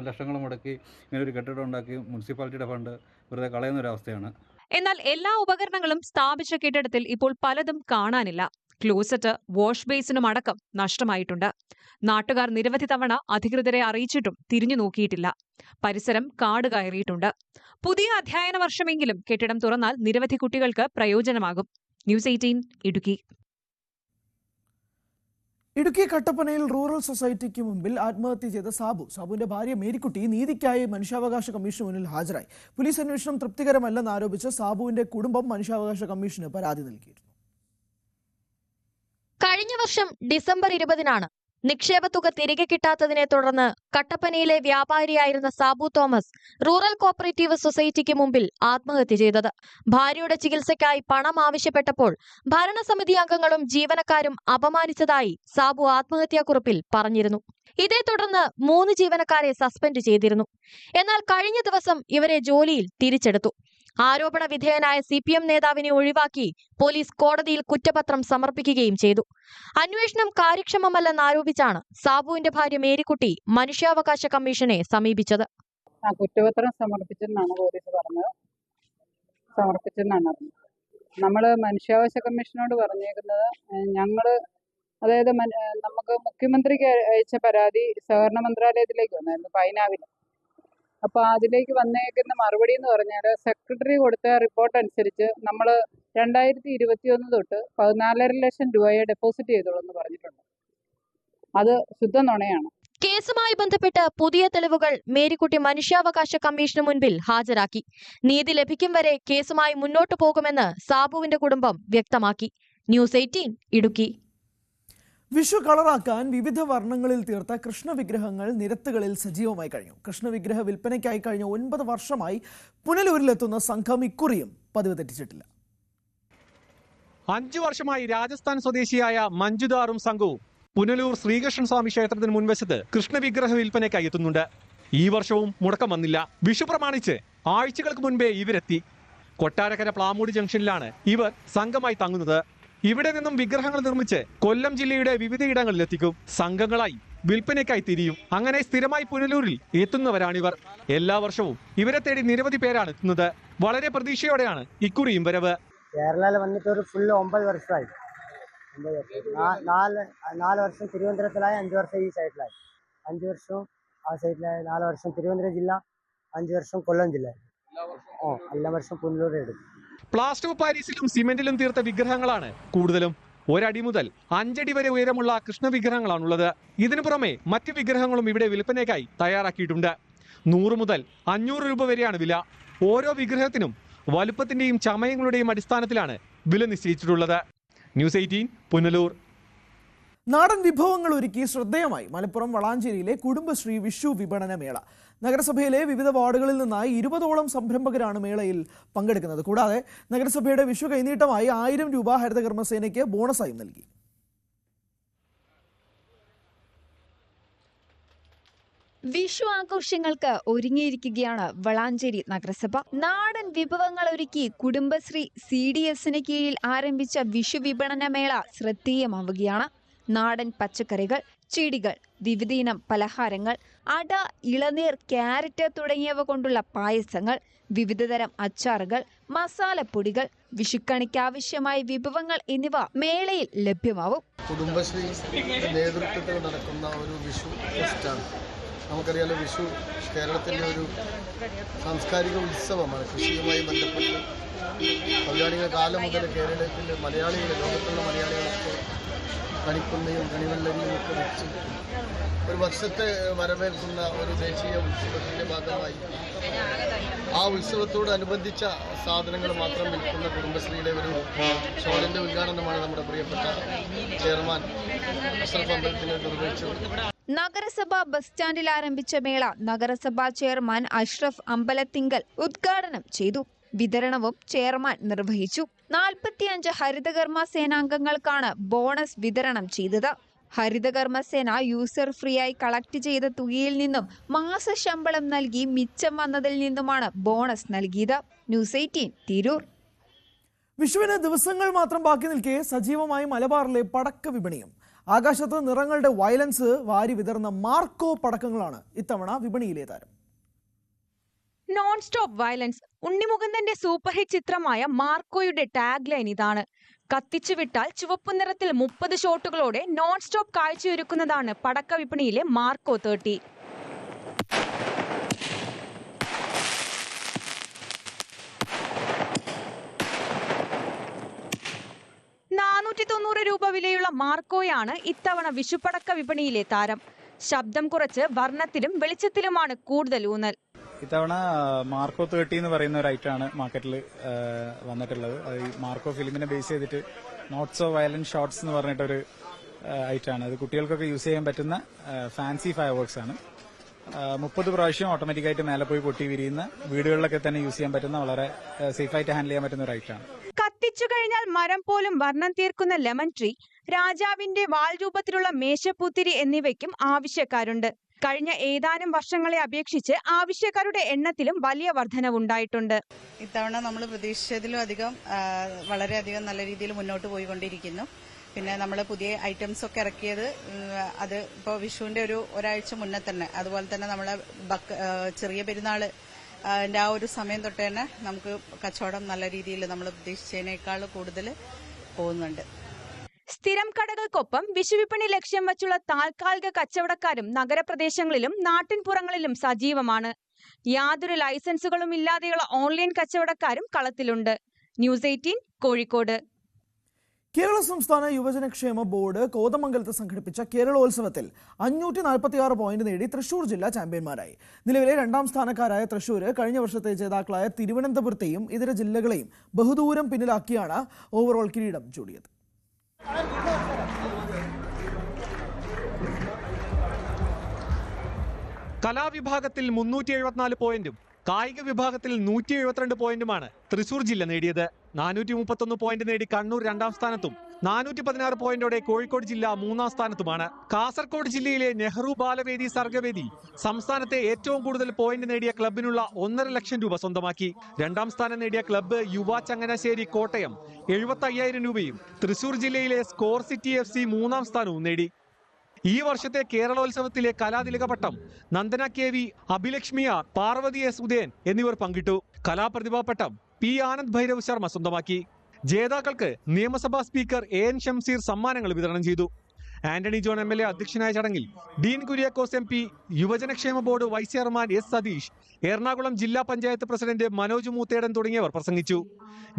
ലക്ഷങ്ങൾ മുടക്കി ഇങ്ങനൊരു കെട്ടിടം ഉണ്ടാക്കി മുനിസിപ്പാലിറ്റിയുടെ ഫണ്ട് വെറുതെ കളയുന്നൊരവസ്ഥയാണ്. എന്നാൽ എല്ലാ ഉപകരണങ്ങളും സ്ഥാപിച്ച കെട്ടിടത്തിൽ ഇപ്പോൾ പലതും കാണാനില്ല. ക്ലോസറ്റ്, വാഷ് ബേസിനും അടക്കം നഷ്ടമായിട്ടുണ്ട്. നാട്ടുകാർ നിരവധി തവണ അധികൃതരെ അറിയിച്ചിട്ടും തിരിഞ്ഞു നോക്കിയിട്ടില്ല. പരിസരം കാട് കയറിയിട്ടുണ്ട്. പുതിയ അധ്യയന വർഷമെങ്കിലും കെട്ടിടം തുറന്നാൽ നിരവധി കുട്ടികൾക്ക് പ്രയോജനമാകും. ന്യൂസ് 18 ഇടുക്കി. ഇടുക്കി കട്ടപ്പനയിൽ റൂറൽ സൊസൈറ്റിക്ക് മുമ്പിൽ ആത്മഹത്യ ചെയ്ത സാബുവിന്റെ ഭാര്യ മേരിക്കുട്ടി നീതിക്കായി മനുഷ്യാവകാശ കമ്മീഷന് മുന്നിൽ ഹാജരായി. പോലീസ് അന്വേഷണം തൃപ്തികരമല്ലെന്ന് ആരോപിച്ച് സാബുവിന്റെ കുടുംബം മനുഷ്യാവകാശ കമ്മീഷന് പരാതി നൽകിയിരുന്നു. കഴിഞ്ഞ വർഷം ഡിസംബർ 20-നാണ് നിക്ഷേപ തുക തിരികെ കിട്ടാത്തതിനെ തുടർന്ന് കട്ടപ്പനയിലെ വ്യാപാരിയായിരുന്ന സാബു തോമസ് റൂറൽ കോപ്പറേറ്റീവ് സൊസൈറ്റിക്ക് മുമ്പിൽ ആത്മഹത്യ ചെയ്തത്. ഭാര്യയുടെ ചികിത്സയ്ക്കായി പണം ആവശ്യപ്പെട്ടപ്പോൾ ഭരണസമിതി അംഗങ്ങളും ജീവനക്കാരും അപമാനിച്ചതായി സാബു ആത്മഹത്യാക്കുറിപ്പിൽ പറഞ്ഞിരുന്നു. ഇതേ തുടർന്ന് 3 ജീവനക്കാരെ സസ്പെൻഡ് ചെയ്തിരുന്നു. എന്നാൽ കഴിഞ്ഞ ദിവസം ഇവരെ ജോലിയിൽ തിരിച്ചെടുത്തു. ആരോപണ വിധേയനായ CPM നേതാവിനെ ഒഴിവാക്കി പോലീസ് കോടതിയിൽ കുറ്റപത്രം സമർപ്പിക്കുകയും ചെയ്തു. അന്വേഷണം കാര്യക്ഷമമല്ലെന്നാരോപിച്ചാണ് സാബുവിന്റെ ഭാര്യ മേരിക്കുട്ടി മനുഷ്യാവകാശ കമ്മീഷനെ സമീപിച്ചത്. കുറ്റപത്രം സമർപ്പിച്ചെന്നാണ് പോലീസ് പറഞ്ഞത്. അറിഞ്ഞത്. നമ്മൾ മനുഷ്യാവകാശ കമ്മീഷനോട് പറഞ്ഞേക്കുന്നത് അതായത് നമുക്ക് മുഖ്യമന്ത്രിക്ക് അയച്ച പരാതി സഹകരണ മന്ത്രാലയത്തിലേക്ക് വന്നായിരുന്നു, പൈനാവിൽ. അപ്പോൾ അതിലേക്ക് വന്നേക്കുന്ന മറുപടി എന്ന് പറഞ്ഞാൽ സെക്രട്ടറി കൊടുത്ത റിപ്പോർട്ട് അനുസരിച്ച് നമ്മൾ 2021 തൊട്ട് 14.5 ലക്ഷം രൂപയെ ഡെപ്പോസിറ്റ് ചെയ്തോളൂ എന്ന് പറഞ്ഞിട്ടുണ്ട്. അത് ശുദ്ധ നുണയാണ്. കേസുമായി ബന്ധപ്പെട്ട് പുതിയ തെളിവുകൾ മേരിക്കുട്ടി മനുഷ്യാവകാശ കമ്മീഷന് മുൻപിൽ ഹാജരാക്കി. നീതി ലഭിക്കും വരെ കേസുമായി മുന്നോട്ടു പോകുമെന്ന് സാബുവിന്റെ കുടുംബം വ്യക്തമാക്കി. ന്യൂസ് 18 ഇടുക്കി. വിഷു കളറാക്കാൻ വിവിധ വർണ്ണങ്ങളിൽ തീർത്ത കൃഷ്ണവിഗ്രഹങ്ങൾ നിരത്തുകളിൽ സജീവമായി കഴിഞ്ഞു. കൃഷ്ണവിഗ്രഹ വിൽപ്പനയ്ക്കായി കഴിഞ്ഞ 9 വർഷമായി പുനലൂരിലെത്തുന്ന സംഘം ഇക്കുറിയും പതിവ് തെറ്റിച്ചിട്ടില്ല. 5 വർഷമായി രാജസ്ഥാൻ സ്വദേശിയായ മഞ്ജുദാറും സംഘവും പുനലൂർ ശ്രീകൃഷ്ണൻ സ്വാമി ക്ഷേത്രത്തിന് മുൻവശത്ത് കൃഷ്ണവിഗ്രഹ വിൽപ്പനയ്ക്കായി എത്തുന്നുണ്ട്. ഈ വർഷവും മുടക്കം വന്നില്ല. വിഷു പ്രമാണിച്ച് ആഴ്ചകൾക്ക് മുൻപേ ഇവരെത്തി. കൊട്ടാരക്കര പ്ലാമൂടി ജംഗ്ഷനിലാണ് ഇവർ സംഘമായി തങ്ങുന്നത്. ഇവിടെ നിന്നും വിഗ്രഹങ്ങൾ നിർമ്മിച്ച് കൊല്ലം ജില്ലയുടെ വിവിധയിടങ്ങളിൽ എത്തിക്കും. സംഘങ്ങളായി വിൽപ്പനയ്ക്കായി തിരിയും. അങ്ങനെ സ്ഥിരമായി പുനലൂരിൽ എത്തുന്നവരാണിവർ. എല്ലാ വർഷവും ഇവരെ തേടി നിരവധി പേരാണ് എത്തുന്നത്. വളരെ പ്രതീക്ഷയോടെയാണ് ഇക്കുറിയും വരവ്. കേരളയിൽ വന്നിട്ട് ഒരു ഫുള്ള് 9 വർഷമായി. 4 വർഷം തിരുവനന്തപുരത്തിലായി, 5 വർഷം ഈ സൈഡിലായി. 5 വർഷം ആ സൈഡിലായി, 4 വർഷം തിരുവനന്തപുരം ജില്ല, 5 വർഷം കൊല്ലം ജില്ല. എല്ലാ വർഷം പുനലൂർ എടുക്കും. പ്ലാസ്റ്റർ ഓഫ് പാരീസിലും സിമെന്റിലും തീർത്ത വിഗ്രഹങ്ങളാണ് കൂടുതലും. 1 അടി മുതൽ 5 അടി വരെ ഉയരമുള്ള കൃഷ്ണവിഗ്രഹങ്ങളാണുള്ളത്. ഇതിനു പുറമെ മറ്റ് വിഗ്രഹങ്ങളും ഇവിടെ വിൽപ്പനയ്ക്കായി തയ്യാറാക്കിയിട്ടുണ്ട്. 100 മുതൽ 500 രൂപ വരെയാണ് വില. ഓരോ വിഗ്രഹത്തിനും വലുപ്പത്തിന്റെയും ചമയങ്ങളുടെയും അടിസ്ഥാനത്തിലാണ് വില നിശ്ചയിച്ചിട്ടുള്ളത്. ന്യൂസ് 18 പുനലൂർ. നാടൻ വിഭവങ്ങൾ ഒരുക്കി ശ്രദ്ധേയമായി മലപ്പുറം വളാഞ്ചേരിയിലെ കുടുംബശ്രീ വിഷു വിപണന മേള. നഗരസഭയിലെ വിവിധ വാർഡുകളിൽ നിന്നായി 20ഓളം സംരംഭകരാണ് മേളയിൽ പങ്കെടുക്കുന്നത്. കൂടാതെ നഗരസഭയുടെ വിഷു കൈനീട്ടമായി 1000 രൂപ ഹരിതകർമ്മസേനയ്ക്ക് ബോണസായും നൽകി. വിഷു ആഘോഷങ്ങൾക്ക് ഒരുങ്ങിയിരിക്കുകയാണ് വളാഞ്ചേരി നഗരസഭ. നാടൻ വിഭവങ്ങൾ ഒരുക്കി കുടുംബശ്രീ CDSന് കീഴിൽ ആരംഭിച്ച വിഷു വിപണന മേള ശ്രദ്ധേയമാവുകയാണ്. നാടൻ പച്ചക്കറികൾ, ചെടികൾ, വിവിധയിനം പലഹാരങ്ങൾ, അട, ഇളനീർ, ക്യാരറ്റ് തുടങ്ങിയവ കൊണ്ടുള്ള പായസങ്ങൾ, വിവിധതരം അച്ചാറുകൾ, മസാലപ്പൊടികൾ, വിഷുക്കണിക്ക് ആവശ്യമായ വിഭവങ്ങൾ എന്നിവ മേളയിൽ ലഭ്യമാവും. കുടുംബശ്രീ നേതൃത്വത്തിൽ നടക്കുന്ന ഒരു വിഷു ഫെസ്റ്റാണ്. നമുക്കറിയാലോ, വിഷു കേരളത്തിൻ്റെ ഒരു സാംസ്കാരിക ഉത്സവമാണ്. കൃഷിയുമായി ബന്ധപ്പെട്ട് പൗരാണിക കാലം മുതൽ കേരളത്തിൽ മലയാളികൾ, ലോകത്തുള്ള മലയാളികളൊക്കെ കണിക്കൊന്നയും കണിവെള്ളരിയും ഒക്കെ വെച്ച് ഒരു വർഷത്തെ വരവേൽക്കുന്ന ഒരു ദേശീയ ഉത്സവത്തിൻ്റെ ഭാഗമായി ആ ഉത്സവത്തോടനുബന്ധിച്ച സാധനങ്ങൾ മാത്രം വിൽക്കുന്ന കുടുംബശ്രീയുടെ ഒരു ഷോളിൻ്റെ ഉദ്ഘാടനമാണ് നമ്മുടെ പ്രിയപ്പെട്ട ചെയർമാൻ അഷ്റഫ് അമ്പലത്തിൽ നിർവഹിച്ചത്. നഗരസഭ ബസ് സ്റ്റാൻഡിൽ ആരംഭിച്ച മേള നഗരസഭാ ചെയർമാൻ അഷ്റഫ് അമ്പലത്തിങ്കൽ ഉദ്ഘാടനം ചെയ്തു. വിതരണവും ചെയർമാൻ നിർവഹിച്ചു. 45 ഹരിതകർമ്മ സേനാംഗങ്ങൾക്കാണ് ബോണസ് വിതരണം ചെയ്തത്. ഹരിതകർമ്മസേന യൂസർ ഫ്രീ ആയി കളക്ട് ചെയ്ത തുകയിൽ നിന്നും മാസശമ്പളം നൽകി മിച്ചം വന്നതിൽ നിന്നുമാണ് ബോണസ് നൽകിയത്. ന്യൂസ് 18 തിരൂർ. വിഷുവിന് ദിവസങ്ങൾ മാത്രം ബാക്കി നിൽക്കെ സജീവമായി മലബാറിലെ പടക്ക വിപണിയും. ആകാശത്ത് നിറങ്ങളുടെ വയലൻസ് വാരി വിതർന്ന മാർക്കോ പടക്കങ്ങളാണ് ഇത്തവണ വിപണിയിലെ താരം. Non stop violence. ഉണ്ണിമുകുന്ദന്റെ സൂപ്പർ ഹിറ്റ് ചിത്രമായ മാർക്കോയുടെ ടാഗ് ലൈൻ ഇതാണ്. കത്തിച്ചു വിട്ടാൽ ചുവപ്പു നിറത്തിൽ 30 ഷോട്ടുകളോടെ നോൺ സ്റ്റോപ്പ് കാഴ്ചയൊരുക്കുന്നതാണ് പടക്ക വിപണിയിലെ മാർക്കോ 30. ₹490 വിലയുള്ള മാർക്കോയാണ് ഇത്തവണ വിഷുപടക്ക വിപണിയിലെ താരം. ശബ്ദം കുറച്ച് വർണ്ണത്തിലും വെളിച്ചത്തിലുമാണ് കൂടുതൽ ഊന്നൽ. ഇത്തവണ മാർക്കോ 30 എന്ന് പറയുന്ന ഒരു ഐറ്റമാണ് മാർക്കറ്റിൽ വന്നിട്ടുള്ളത്. അത് മാർക്കോ ഫിലിമിനെ ബേസ് ചെയ്തിട്ട് നോട്ട് സോ വയലന്റ് ഷോട്ട്സ് എന്ന് പറഞ്ഞിട്ടൊരു ഐറ്റമാണ്. അത് കുട്ടികൾക്കൊക്കെ യൂസ് ചെയ്യാൻ പറ്റുന്ന ഫാൻസി ഫയർ വർക്ക്സ് ആണ്. 30 പ്രാവശ്യം ഓട്ടോമാറ്റിക്കായിട്ട് മേലെ പോയി പൊട്ടി വിരിയുന്ന, വീടുകളിലൊക്കെ തന്നെ യൂസ് ചെയ്യാൻ പറ്റുന്ന, വളരെ സേഫായിട്ട് ഹാൻഡിൽ ചെയ്യാൻ പറ്റുന്ന ഒരു ഐറ്റമാണ്. കത്തിച്ചു കഴിഞ്ഞാൽ മരം പോലും വർണ്ണം തീർക്കുന്ന ലെമൺ ട്രീ, രാജാവിന്റെ വാൾ രൂപത്തിലുള്ള മേശപ്പൂത്തിരി എന്നിവയ്ക്കും ആവശ്യക്കാരുണ്ട്. കഴിഞ്ഞ ഏതാനും വർഷങ്ങളെ അപേക്ഷിച്ച് ആവശ്യക്കാരുടെ എണ്ണത്തിലും വലിയ വർധനവുണ്ടായിട്ടുണ്ട്. ഇത്തവണ നമ്മൾ പ്രതീക്ഷിച്ചതിലും അധികം വളരെയധികം നല്ല രീതിയിൽ മുന്നോട്ട് പോയിക്കൊണ്ടിരിക്കുന്നു. പിന്നെ നമ്മൾ പുതിയ ഐറ്റംസ് ഒക്കെ ഇറക്കിയത് അത് ഇപ്പോൾ വിഷുവിന്റെ ഒരാഴ്ച മുന്നേ തന്നെ, അതുപോലെ തന്നെ നമ്മളെ ചെറിയ പെരുന്നാൾ ആ ഒരു സമയം തൊട്ട് തന്നെ നമുക്ക് കച്ചവടം നല്ല രീതിയിൽ നമ്മൾ പ്രതീക്ഷിച്ചതിനേക്കാൾ കൂടുതൽ പോകുന്നുണ്ട്. സ്ഥിരം കടകൾക്കൊപ്പം വിഷുവിപണി ലക്ഷ്യം വച്ചുള്ള താൽക്കാലിക കച്ചവടക്കാരും നഗരപ്രദേശങ്ങളിലും നാട്ടിൻപുറങ്ങളിലും സജീവമാണ്. യാതൊരു ലൈസൻസുകളും ഇല്ലാതെയുള്ള ഓൺലൈൻ കച്ചവടക്കാരും കളത്തിലുണ്ട്. ന്യൂസ് 18 കോഴിക്കോട്. കേരള സംസ്ഥാന യുവജനക്ഷേമ ബോർഡ് കോതമംഗലത്ത് സംഘടിപ്പിച്ച കേരളോത്സവത്തിൽ 546 പോയിന്റ് നേടി തൃശൂർ ജില്ല ചാമ്പ്യന്മാരായി. നിലവിലെ 2ാം സ്ഥാനക്കാരായ തൃശൂർ കഴിഞ്ഞ വർഷത്തെ ജേതാക്കളായ തിരുവനന്തപുരത്തെയും ഇതര ജില്ലകളെയും ബഹുദൂരം പിന്നിലാക്കിയാണ് ഓവറോൾ കിരീടം ചൂടിയത്. കലാവിഭാഗത്തിൽ 374 പോയിന്റും കായിക വിഭാഗത്തിൽ 172 പോയിന്റുമാണ് തൃശൂർ ജില്ല നേടിയത്. 431 പോയിന്റ് നേടി കണ്ണൂർ 2ാം സ്ഥാനത്തും 416 പോയിന്റോടെ കോഴിക്കോട് ജില്ല 3ാം സ്ഥാനത്തുമാണ്. കാസർഗോഡ് ജില്ലയിലെ നെഹ്റു ബാലവേദി സർഗവേദി സംസ്ഥാനത്തെ ഏറ്റവും കൂടുതൽ പോയിന്റ് നേടിയ ക്ലബിനുള്ള 1.5 ലക്ഷം രൂപ സ്വന്തമാക്കി. 2ാം സ്ഥാനം നേടിയ ക്ലബ്ബ് യുവ ചങ്ങനാശ്ശേരി കോട്ടയം 75,000 രൂപയും തൃശൂർ ജില്ലയിലെ സ്കോർ സിറ്റി FC 3ാം സ്ഥാനവും നേടി. ഈ വർഷത്തെ കേരളോത്സവത്തിലെ കലാതിലകപട്ടം നന്ദന KV, അഭിലക്ഷ്മിയ, പാർവതി S ഉദയൻ എന്നിവർ പങ്കിട്ടു. കലാപ്രതിഭാപട്ടം P ആനന്ദ് ഭൈരവ് ശർമ്മ സ്വന്തമാക്കി. ജേതാക്കൾക്ക് നിയമസഭാ സ്പീക്കർ AN ഷംസീർ സമ്മാനങ്ങൾ വിതരണം ചെയ്തു. ആന്റണി ജോൺ MLA അധ്യക്ഷനായ ചടങ്ങിൽ ഡീൻ കുര്യാക്കോസ് MP, യുവജനക്ഷേമ board vice chairman S Satheesh, Ernakulam ജില്ലാ പഞ്ചായത്ത് പ്രസിഡന്റ് മനോജ് മൂത്തേടൻ തുടങ്ങിയവർ പ്രസംഗിച്ചു.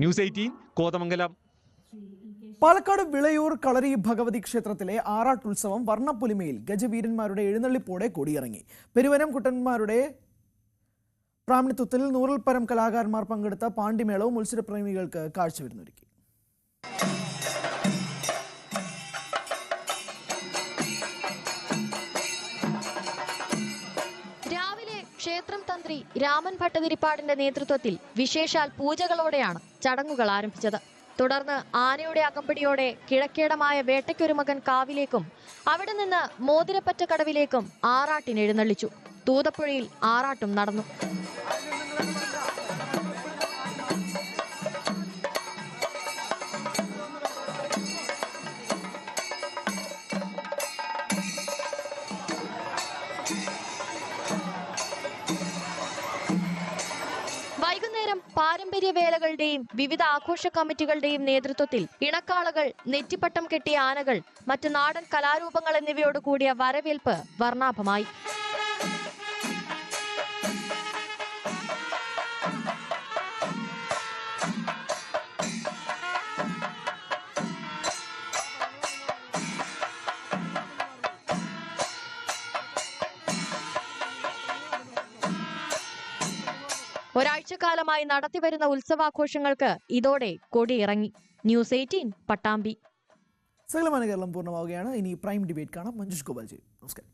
ന്യൂസ് 18 കോതമംഗലം. പാലക്കാട് വിളയൂർ കളരി ഭഗവതി ക്ഷേത്രത്തിലെ ആറാട്ടുത്സവം വർണ്ണപ്പൊലിമയിൽ ഗജവീരന്മാരുടെ എഴുന്നള്ളിപ്പോടെ കൊടിയിറങ്ങി. പെരുവനം കുട്ടന്മാരുടെ പ്രാമിണിത്വത്തിൽ 100ൽ പരം കലാകാരന്മാർ പങ്കെടുത്ത പാണ്ടിമേളവും മത്സരപ്രേമികൾക്ക് കാഴ്ചവരുന്നൊരുക്കി. രാവിലെ ക്ഷേത്രം തന്ത്രി രാമൻ ഭട്ടതിരിപ്പാടിന്റെ നേതൃത്വത്തിൽ വിശേഷാൽ പൂജകളോടെയാണ് ചടങ്ങുകൾ ആരംഭിച്ചത്. തുടർന്ന് ആനയുടെ അകമ്പടിയോടെ കിഴക്കേടമായ വേട്ടയ്ക്കൊരു മകൻ കാവിലേക്കും അവിടെ നിന്ന് മോതിരപ്പറ്റ കടവിലേക്കും ആറാട്ടിന് എഴുന്നള്ളിച്ചു. തൂതപ്പുഴയിൽ ആറാട്ടും നടന്നു. ഗാംഭീര്യവേലകളുടെയും വിവിധ ആഘോഷ കമ്മിറ്റികളുടെയും നേതൃത്വത്തിൽ ഇണക്കാളകൾ, നെറ്റിപ്പട്ടം കെട്ടിയ ആനകൾ, മറ്റ് നാടൻ കലാരൂപങ്ങൾ എന്നിവയോട് കൂടിയ വരവേൽപ്പ് വർണ്ണാഭമായി. ഒരാഴ്ചക്കാലമായി നടത്തിവരുന്ന ഉത്സവാഘോഷങ്ങൾക്ക് ഇതോടെ കൊടിയിറങ്ങി. ന്യൂസ് 18 പട്ടാമ്പി. സകലമാന കേരളം പൂർണ്ണമാവുകയാണ്. ഇനി പ്രൈം ഡിബേറ്റ് കാണാം. മഞ്ജുഷ് ഗോപാൽജി, നമസ്കാരം.